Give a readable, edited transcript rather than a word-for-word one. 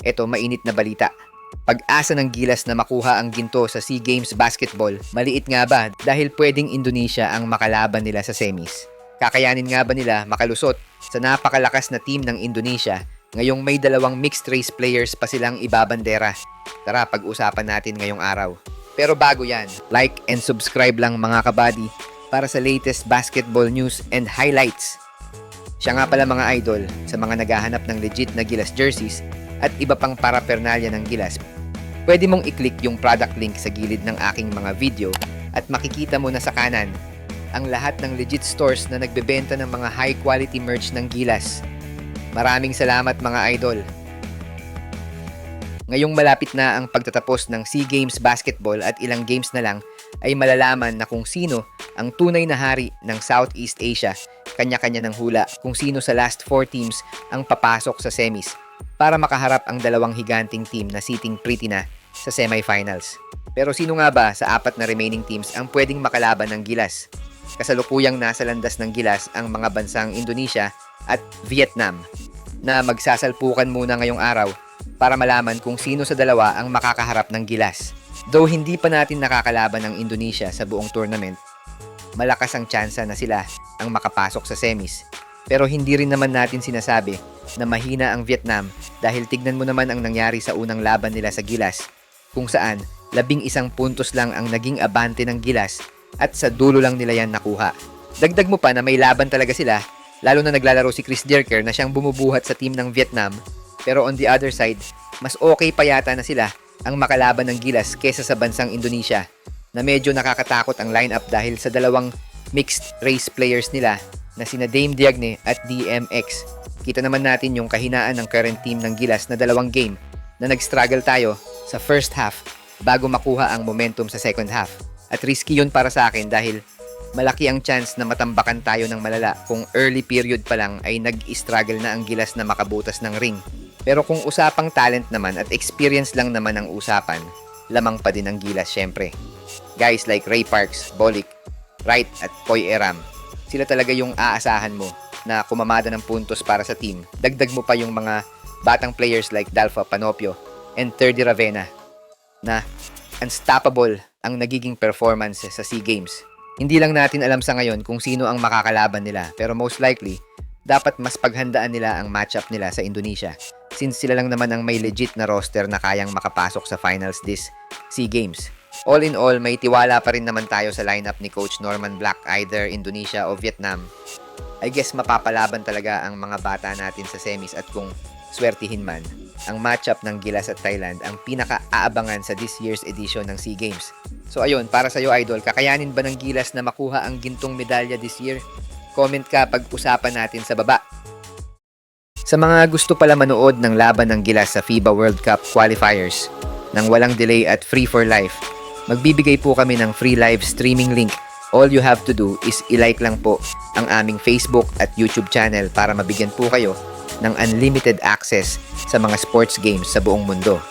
Eto, mainit na balita. Pag-asa ng Gilas na makuha ang ginto sa SEA Games Basketball, maliit nga ba dahil pwedeng Indonesia ang makalaban nila sa semis? Kakayanin nga ba nila makalusot sa napakalakas na team ng Indonesia ngayong may dalawang mixed race players pa silang ibabandera? Tara, pag-usapan natin ngayong araw. Pero bago yan, like and subscribe lang mga kabady para sa latest basketball news and highlights. Siya nga pala mga idol, sa mga naghahanap ng legit na Gilas jerseys at iba pang paraphernalia ng Gilas, pwede mong i-click yung product link sa gilid ng aking mga video at makikita mo na sa kanan ang lahat ng legit stores na nagbebenta ng mga high quality merch ng Gilas. Maraming salamat mga idol. Ngayong malapit na ang pagtatapos ng SEA Games Basketball at ilang games na lang ay malalaman na kung sino ang tunay na hari ng Southeast Asia. Kanya-kanya ng hula kung sino sa last 4 teams ang papasok sa semis para makaharap ang dalawang higanting team na sitting pretty na sa semifinals. Pero sino nga ba sa 4 na remaining teams ang pwedeng makalaban ng Gilas? Kasalukuyang nasa landas ng Gilas ang mga bansang Indonesia at Vietnam na magsasalpukan muna ngayong araw para malaman kung sino sa dalawa ang makakaharap ng Gilas. Though hindi pa natin nakakalaban ng Indonesia sa buong tournament, malakas ang tsansa na sila ang makapasok sa semis. Pero hindi rin naman natin sinasabi na mahina ang Vietnam dahil tignan mo naman ang nangyari sa unang laban nila sa Gilas, kung saan 11 puntos lang ang naging abante ng Gilas at sa dulo lang nila yan nakuha. Dagdag mo pa na may laban talaga sila, lalo na naglalaro si Chris Dierker na siyang bumubuhat sa team ng Vietnam. Pero on the other side, mas okay pa yata na sila ang makalaban ng Gilas kesa sa bansang Indonesia na medyo nakakatakot ang lineup dahil sa dalawang mixed race players nila na sina Dame Diagne at DMX. Kita naman natin yung kahinaan ng current team ng Gilas na 2 game na nag-struggle tayo sa first half bago makuha ang momentum sa second half. At risky yun para sa akin dahil malaki ang chance na matambakan tayo ng malala kung early period pa lang ay nag-struggle na ang Gilas na makabutas ng ring. Pero kung usapang talent naman at experience lang naman ang usapan, lamang pa din ang Gilas syempre. Guys like Ray Parks, Bolik, Wright at Poy Eram, sila talaga yung aasahan mo na kumamada ng puntos para sa team. Dagdag mo pa yung mga batang players like Dalfa Panopio and Terdy Ravena na unstoppable ang nagiging performance sa SEA Games. Hindi lang natin alam sa ngayon kung sino ang makakalaban nila, pero most likely, dapat mas paghandaan nila ang matchup nila sa Indonesia since sila lang naman ang may legit na roster na kayang makapasok sa finals this SEA Games. All in all, may tiwala pa rin naman tayo sa lineup ni Coach Norman Black, either Indonesia o Vietnam. I guess mapapalaban talaga ang mga bata natin sa semis at kung swertihin man, ang matchup ng Gilas at Thailand ang pinaka-aabangan sa this year's edition ng SEA Games. So ayun, para sa'yo idol, kakayanin ba ng Gilas na makuha ang gintong medalya this year? Comment ka pag-usapan natin sa baba. Sa mga gusto pala manood ng laban ng Gilas sa FIBA World Cup qualifiers nang walang delay at free for life, magbibigay po kami ng free live streaming link. All you have to do is i-like lang po ang aming Facebook at YouTube channel para mabigyan po kayo ng unlimited access sa mga sports games sa buong mundo.